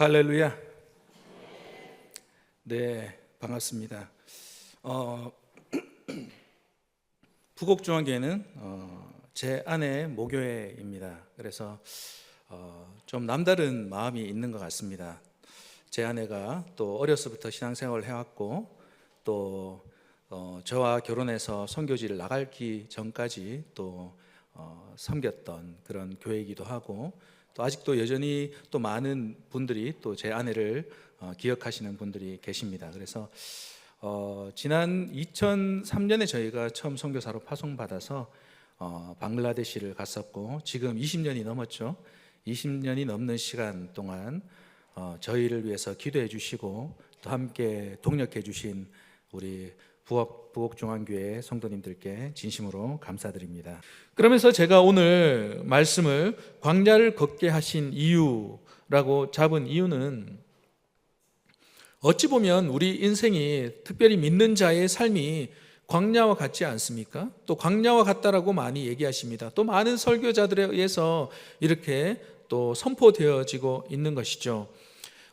할렐루야. 네, 반갑습니다. 부곡중앙교회는 제 아내 모교회입니다. 그래서 좀 남다른 마음이 있는 것 같습니다. 제 아내가 또 어려서부터 신앙생활을 해왔고, 또 저와 결혼해서 선교지를 나가기 전까지 또 섬겼던 그런 교회이기도 하고, 또 아직도 여전히 또 많은 분들이 또 제 아내를 기억하시는 분들이 계십니다. 그래서 지난 2003년에 저희가 처음 선교사로 파송받아서 방글라데시를 갔었고, 지금 20년이 넘었죠. 20년이 넘는 시간 동안 저희를 위해서 기도해 주시고 또 함께 동력해 주신 우리 부곡중앙교회 성도님들께 진심으로 감사드립니다. 그러면서 제가 오늘 말씀을 광야를 걷게 하신 이유라고 잡은 이유는, 어찌 보면 우리 인생이, 특별히 믿는 자의 삶이 광야와 같지 않습니까? 또 광야와 같다라고 많이 얘기하십니다. 또 많은 설교자들에 의해서 이렇게 또 선포되어지고 있는 것이죠.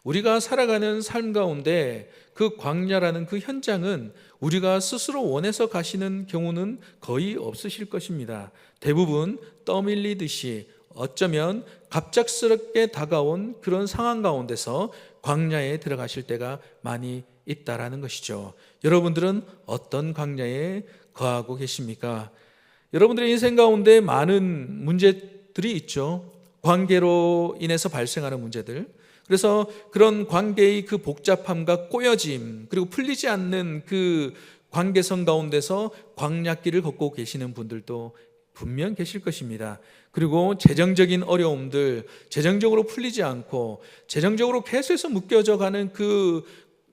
우리가 살아가는 삶 가운데 그 광야라는 그 현장은 우리가 스스로 원해서 가시는 경우는 거의 없으실 것입니다. 대부분 떠밀리듯이, 어쩌면 갑작스럽게 다가온 그런 상황 가운데서 광야에 들어가실 때가 많이 있다라는 것이죠. 여러분들은 어떤 광야에 거하고 계십니까? 여러분들의 인생 가운데 많은 문제들이 있죠. 관계로 인해서 발생하는 문제들. 그래서 그런 관계의 그 복잡함과 꼬여짐, 그리고 풀리지 않는 그 관계성 가운데서 광야길을 걷고 계시는 분들도 분명 계실 것입니다. 그리고 재정적인 어려움들, 재정적으로 풀리지 않고 재정적으로 계속해서 묶여져 가는 그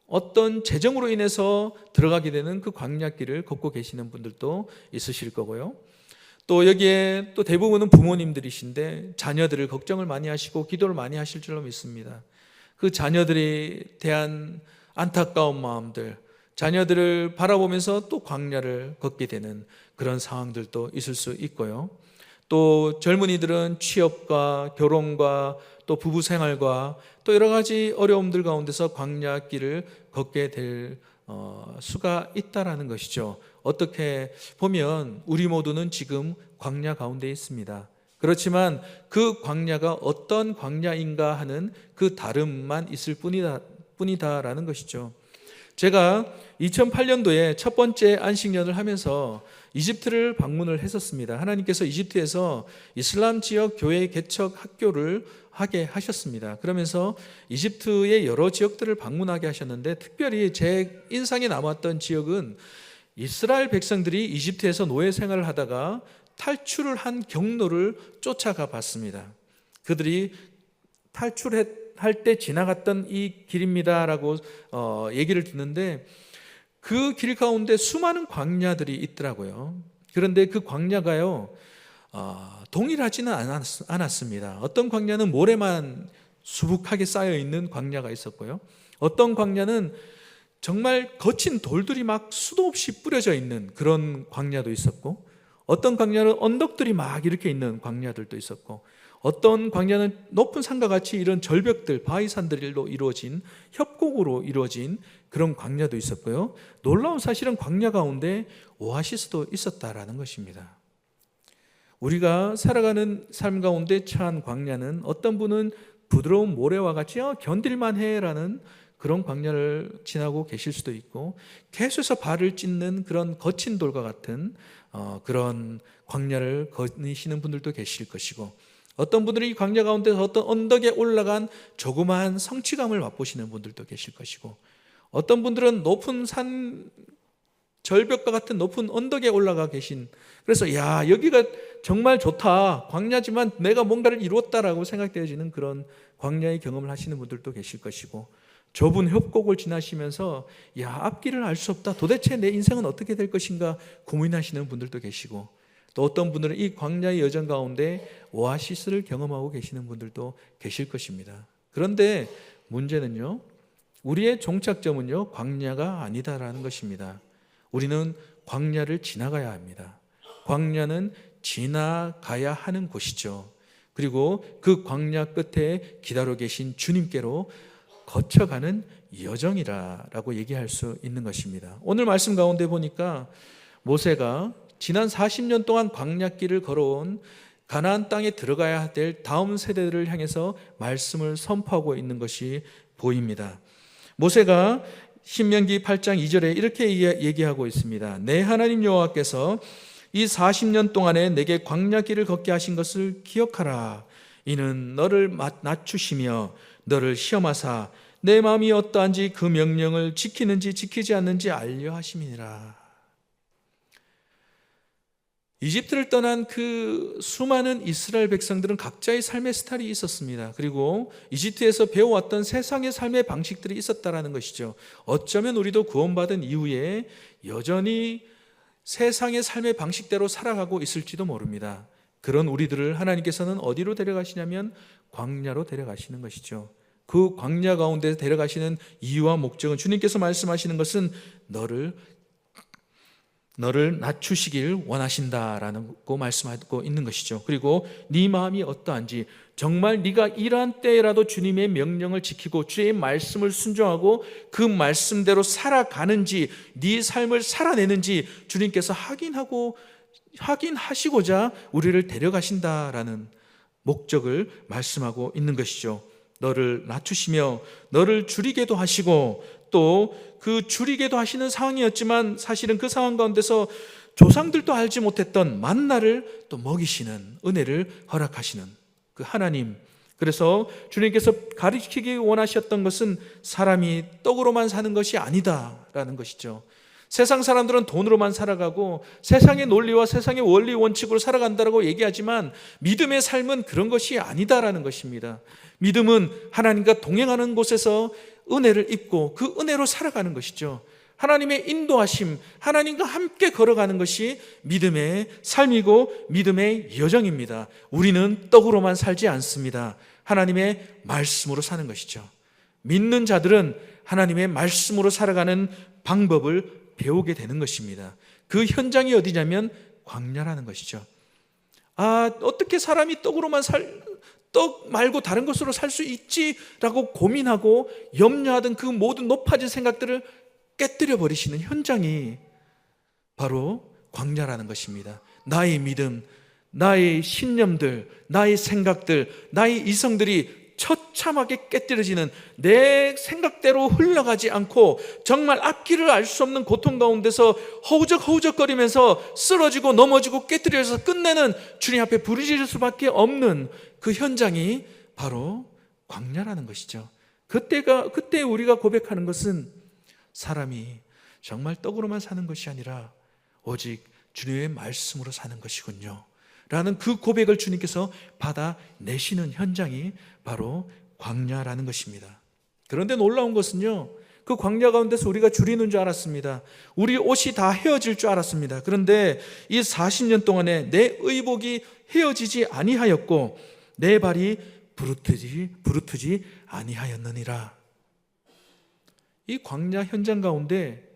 어떤 재정으로 인해서 들어가게 되는 그 광야길을 걷고 계시는 분들도 있으실 거고요. 또 여기에 또 대부분은 부모님들이신데 자녀들을 걱정을 많이 하시고 기도를 많이 하실 줄로 믿습니다. 그 자녀들에 대한 안타까운 마음들, 자녀들을 바라보면서 또 광야를 걷게 되는 그런 상황들도 있을 수 있고요. 또 젊은이들은 취업과 결혼과 또 부부 생활과 또 여러 가지 어려움들 가운데서 광야길을 걷게 될 수가 있다라는 것이죠. 어떻게 보면 우리 모두는 지금 광야 가운데 있습니다. 그렇지만 그 광야가 어떤 광야인가 하는 그 다름만 있을 뿐이다라는 것이죠. 제가 2008년도에 첫 번째 안식년을 하면서 이집트를 방문을 했었습니다. 하나님께서 이집트에서 이슬람 지역 교회 개척 학교를 하게 하셨습니다. 그러면서 이집트의 여러 지역들을 방문하게 하셨는데, 특별히 제 인상에 남았던 지역은 이스라엘 백성들이 이집트에서 노예 생활을 하다가 탈출을 한 경로를 쫓아가 봤습니다. 그들이 탈출할 때 지나갔던 이 길입니다라고 얘기를 듣는데, 그 길 가운데 수많은 광야들이 있더라고요. 그런데 그 광야가요, 동일하지는 않았습니다. 어떤 광야는 모래만 수북하게 쌓여 있는 광야가 있었고요. 어떤 광야는 정말 거친 돌들이 막 수도 없이 뿌려져 있는 그런 광야도 있었고, 어떤 광야는 언덕들이 막 이렇게 있는 광야들도 있었고, 어떤 광야는 높은 산과 같이 이런 절벽들, 바위산들로 이루어진 협곡으로 이루어진 그런 광야도 있었고요. 놀라운 사실은 광야 가운데 오아시스도 있었다라는 것입니다. 우리가 살아가는 삶 가운데 처한 광야는, 어떤 분은 부드러운 모래와 같이 견딜만 해라는 그런 광야를 지나고 계실 수도 있고, 계속해서 발을 찢는 그런 거친 돌과 같은 그런 광야를 거니시는 분들도 계실 것이고, 어떤 분들이 이 광야 가운데서 어떤 언덕에 올라간 조그마한 성취감을 맛보시는 분들도 계실 것이고, 어떤 분들은 높은 산 절벽과 같은 높은 언덕에 올라가 계신, 그래서 야, 여기가 정말 좋다, 광야지만 내가 뭔가를 이루었다라고 생각되어지는 그런 광야의 경험을 하시는 분들도 계실 것이고, 좁은 협곡을 지나시면서 야, 앞길을 알 수 없다, 도대체 내 인생은 어떻게 될 것인가 고민하시는 분들도 계시고, 또 어떤 분들은 이 광야의 여정 가운데 오아시스를 경험하고 계시는 분들도 계실 것입니다. 그런데 문제는요, 우리의 종착점은요, 광야가 아니다라는 것입니다. 우리는 광야를 지나가야 합니다. 광야는 지나가야 하는 곳이죠. 그리고 그 광야 끝에 기다려 계신 주님께로 거쳐가는 여정이라고 얘기할 수 있는 것입니다. 오늘 말씀 가운데 보니까 모세가 지난 40년 동안 광야길을 걸어온 가나안 땅에 들어가야 될 다음 세대들을 향해서 말씀을 선포하고 있는 것이 보입니다. 모세가 신명기 8장 2절에 이렇게 얘기하고 있습니다. 내 하나님 여호와께서 이 40년 동안에 내게 광야길을 걷게 하신 것을 기억하라. 이는 너를 낮추시며 너를 시험하사 내 마음이 어떠한지 그 명령을 지키는지 지키지 않는지 알려 하심이니라. 이집트를 떠난 그 수많은 이스라엘 백성들은 각자의 삶의 스타일이 있었습니다. 그리고 이집트에서 배워왔던 세상의 삶의 방식들이 있었다라는 것이죠. 어쩌면 우리도 구원받은 이후에 여전히 세상의 삶의 방식대로 살아가고 있을지도 모릅니다. 그런 우리들을 하나님께서는 어디로 데려가시냐면 광야로 데려가시는 것이죠. 그 광야 가운데 데려가시는 이유와 목적은 주님께서 말씀하시는 것은 너를 낮추시길 원하신다라고 말씀하고 있는 것이죠. 그리고 네 마음이 어떠한지, 정말 네가 이러한 때라도 주님의 명령을 지키고 주의 말씀을 순종하고 그 말씀대로 살아가는지, 네 삶을 살아내는지 주님께서 확인하시고자 우리를 데려가신다라는 목적을 말씀하고 있는 것이죠. 너를 낮추시며 너를 줄이게도 하시고, 또 그 줄이게도 하시는 상황이었지만 사실은 그 상황 가운데서 조상들도 알지 못했던 만나를 또 먹이시는 은혜를 허락하시는 그 하나님. 그래서 주님께서 가르치기 원하셨던 것은 사람이 떡으로만 사는 것이 아니다라는 것이죠. 세상 사람들은 돈으로만 살아가고 세상의 논리와 세상의 원리 원칙으로 살아간다고 얘기하지만 믿음의 삶은 그런 것이 아니다라는 것입니다. 믿음은 하나님과 동행하는 곳에서 은혜를 입고 그 은혜로 살아가는 것이죠. 하나님의 인도하심, 하나님과 함께 걸어가는 것이 믿음의 삶이고 믿음의 여정입니다. 우리는 떡으로만 살지 않습니다. 하나님의 말씀으로 사는 것이죠. 믿는 자들은 하나님의 말씀으로 살아가는 방법을 배우게 되는 것입니다. 그 현장이 어디냐면 광야라는 것이죠. 어떻게 사람이 떡 말고 다른 것으로 살 수 있지라고 고민하고 염려하던 그 모든 높아진 생각들을 깨뜨려 버리시는 현장이 바로 광야라는 것입니다. 나의 믿음, 나의 신념들, 나의 생각들, 나의 이성들이 처참하게 깨뜨려지는, 내 생각대로 흘러가지 않고 정말 앞길을 알 수 없는 고통 가운데서 허우적허우적거리면서 쓰러지고 넘어지고 깨뜨려서 끝내는, 주님 앞에 부르짖을 수밖에 없는 그 현장이 바로 광야라는 것이죠. 그때 우리가 고백하는 것은 사람이 정말 떡으로만 사는 것이 아니라 오직 주님의 말씀으로 사는 것이군요 라는 그 고백을 주님께서 받아내시는 현장이 바로 광야라는 것입니다. 그런데 놀라운 것은요, 그 광야 가운데서 우리가 줄이는 줄 알았습니다. 우리 옷이 다 헤어질 줄 알았습니다. 그런데 이 40년 동안에 내 의복이 헤어지지 아니하였고 내 발이 부르트지 아니하였느니라. 이 광야 현장 가운데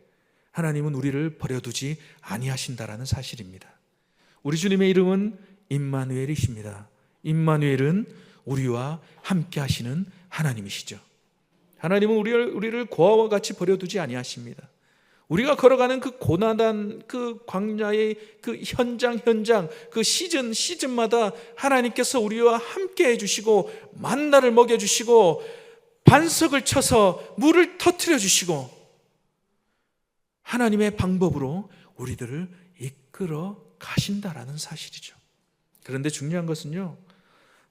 하나님은 우리를 버려두지 아니하신다라는 사실입니다. 우리 주님의 이름은 임마누엘이십니다. 임마누엘은 우리와 함께 하시는 하나님이시죠. 하나님은 우리를 고아와 같이 버려두지 아니하십니다. 우리가 걸어가는 그 고난한 그 광야의 그 현장 그 시즌마다 하나님께서 우리와 함께 해주시고 만나를 먹여주시고 반석을 쳐서 물을 터뜨려 주시고 하나님의 방법으로 우리들을 이끌어 가신다라는 사실이죠. 그런데 중요한 것은요,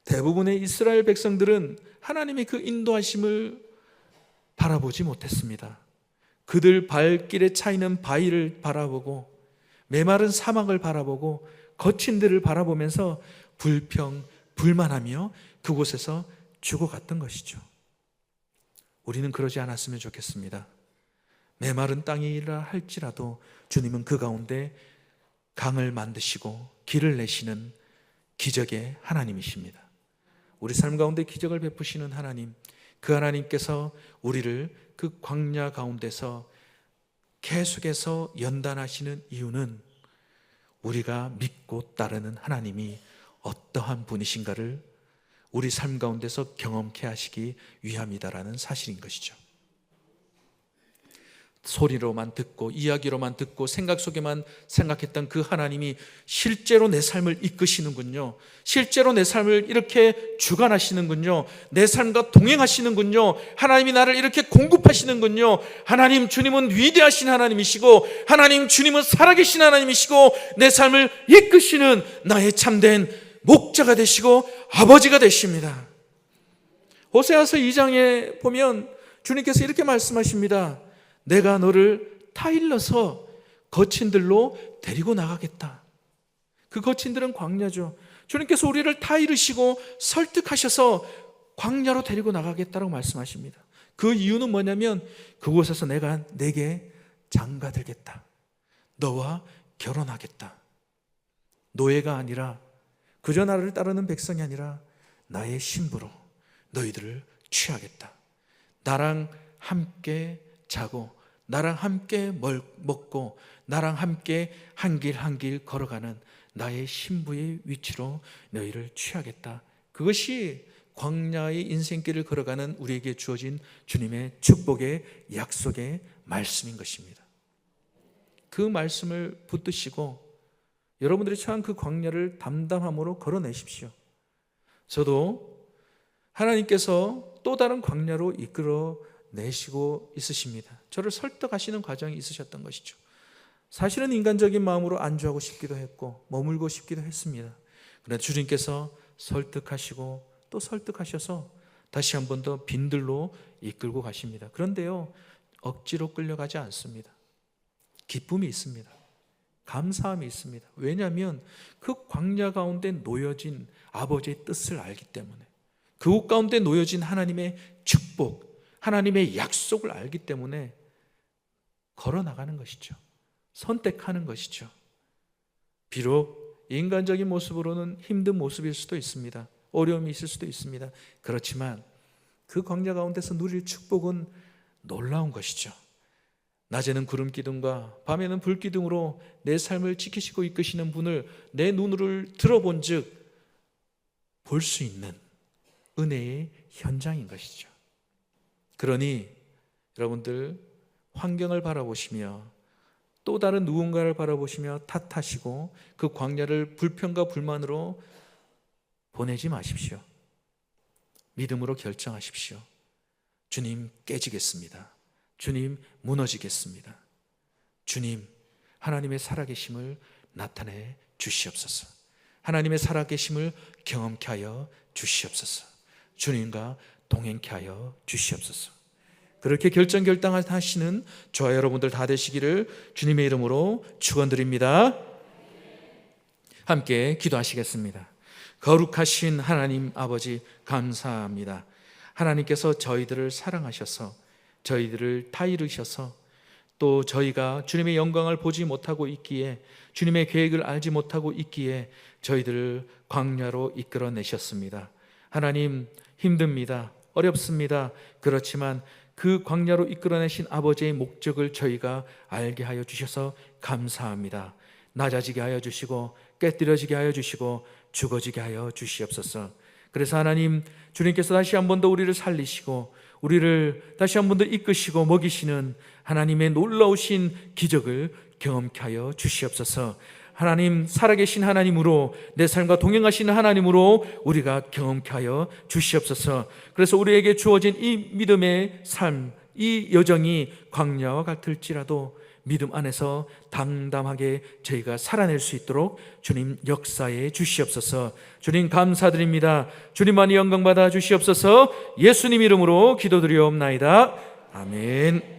대부분의 이스라엘 백성들은 하나님의 그 인도하심을 바라보지 못했습니다. 그들 발길에 차이는 바위를 바라보고 메마른 사막을 바라보고 거친 들을 바라보면서 불만하며 그곳에서 죽어갔던 것이죠. 우리는 그러지 않았으면 좋겠습니다. 메마른 땅이라 할지라도 주님은 그 가운데 강을 만드시고 길을 내시는 기적의 하나님이십니다. 우리 삶 가운데 기적을 베푸시는 하나님, 그 하나님께서 우리를 그 광야 가운데서 계속해서 연단하시는 이유는 우리가 믿고 따르는 하나님이 어떠한 분이신가를 우리 삶 가운데서 경험케 하시기 위함이다라는 사실인 것이죠. 소리로만 듣고 이야기로만 듣고 생각 속에만 생각했던 그 하나님이 실제로 내 삶을 이끄시는군요. 실제로 내 삶을 이렇게 주관하시는군요. 내 삶과 동행하시는군요. 하나님이 나를 이렇게 공급하시는군요. 하나님 주님은 위대하신 하나님이시고, 하나님 주님은 살아계신 하나님이시고, 내 삶을 이끄시는 나의 참된 목자가 되시고 아버지가 되십니다. 호세아서 2장에 보면 주님께서 이렇게 말씀하십니다. 내가 너를 타일러서 거친들로 데리고 나가겠다. 그 거친들은 광야죠. 주님께서 우리를 타이르시고 설득하셔서 광야로 데리고 나가겠다라고 말씀하십니다. 그 이유는 뭐냐면 그곳에서 내가 내게 장가들겠다. 너와 결혼하겠다. 노예가 아니라, 그저 나를 따르는 백성이 아니라 나의 신부로 너희들을 취하겠다. 나랑 함께 자고 나랑 함께 먹고 나랑 함께 한 길 한 길 걸어가는 나의 신부의 위치로 너희를 취하겠다. 그것이 광야의 인생길을 걸어가는 우리에게 주어진 주님의 축복의 약속의 말씀인 것입니다. 그 말씀을 붙드시고 여러분들이 처한 그 광야를 담담함으로 걸어내십시오. 저도 하나님께서 또 다른 광야로 이끌어 내시고 있으십니다. 저를 설득하시는 과정이 있으셨던 것이죠. 사실은 인간적인 마음으로 안주하고 싶기도 했고 머물고 싶기도 했습니다. 그런데 주님께서 설득하시고 또 설득하셔서 다시 한 번 더 빈들로 이끌고 가십니다. 그런데요, 억지로 끌려가지 않습니다. 기쁨이 있습니다. 감사함이 있습니다. 왜냐하면 그 광야 가운데 놓여진 아버지의 뜻을 알기 때문에, 그곳 가운데 놓여진 하나님의 축복, 하나님의 약속을 알기 때문에 걸어나가는 것이죠. 선택하는 것이죠. 비록 인간적인 모습으로는 힘든 모습일 수도 있습니다. 어려움이 있을 수도 있습니다. 그렇지만 그 광야 가운데서 누릴 축복은 놀라운 것이죠. 낮에는 구름 기둥과 밤에는 불 기둥으로 내 삶을 지키시고 이끄시는 분을 내 눈으로 들어본 즉 볼 수 있는 은혜의 현장인 것이죠. 그러니 여러분들 환경을 바라보시며 또 다른 누군가를 바라보시며 탓하시고 그 광야를 불평과 불만으로 보내지 마십시오. 믿음으로 결정하십시오. 주님 깨지겠습니다. 주님 무너지겠습니다. 주님 하나님의 살아계심을 나타내 주시옵소서. 하나님의 살아계심을 경험케 하여 주시옵소서. 주님과 동행케 하여 주시옵소서. 그렇게 결정결단하시는 저와 여러분들 다 되시기를 주님의 이름으로 축원드립니다. 함께 기도하시겠습니다. 거룩하신 하나님 아버지 감사합니다. 하나님께서 저희들을 사랑하셔서 저희들을 타이르셔서 또 저희가 주님의 영광을 보지 못하고 있기에, 주님의 계획을 알지 못하고 있기에 저희들을 광야로 이끌어내셨습니다. 하나님, 힘듭니다. 어렵습니다. 그렇지만 그 광야로 이끌어내신 아버지의 목적을 저희가 알게 하여 주셔서 감사합니다. 낮아지게 하여 주시고 깨뜨려지게 하여 주시고 죽어지게 하여 주시옵소서. 그래서 하나님, 주님께서 다시 한 번 더 우리를 살리시고 우리를 다시 한 번 더 이끄시고 먹이시는 하나님의 놀라우신 기적을 경험케 하여 주시옵소서. 하나님, 살아계신 하나님으로, 내 삶과 동행하시는 하나님으로 우리가 경험케 하여 주시옵소서. 그래서 우리에게 주어진 이 믿음의 삶, 이 여정이 광야와 같을지라도 믿음 안에서 당당하게 저희가 살아낼 수 있도록 주님 역사해 주시옵소서. 주님 감사드립니다. 주님만이 영광 받아 주시옵소서. 예수님 이름으로 기도드리옵나이다. 아멘.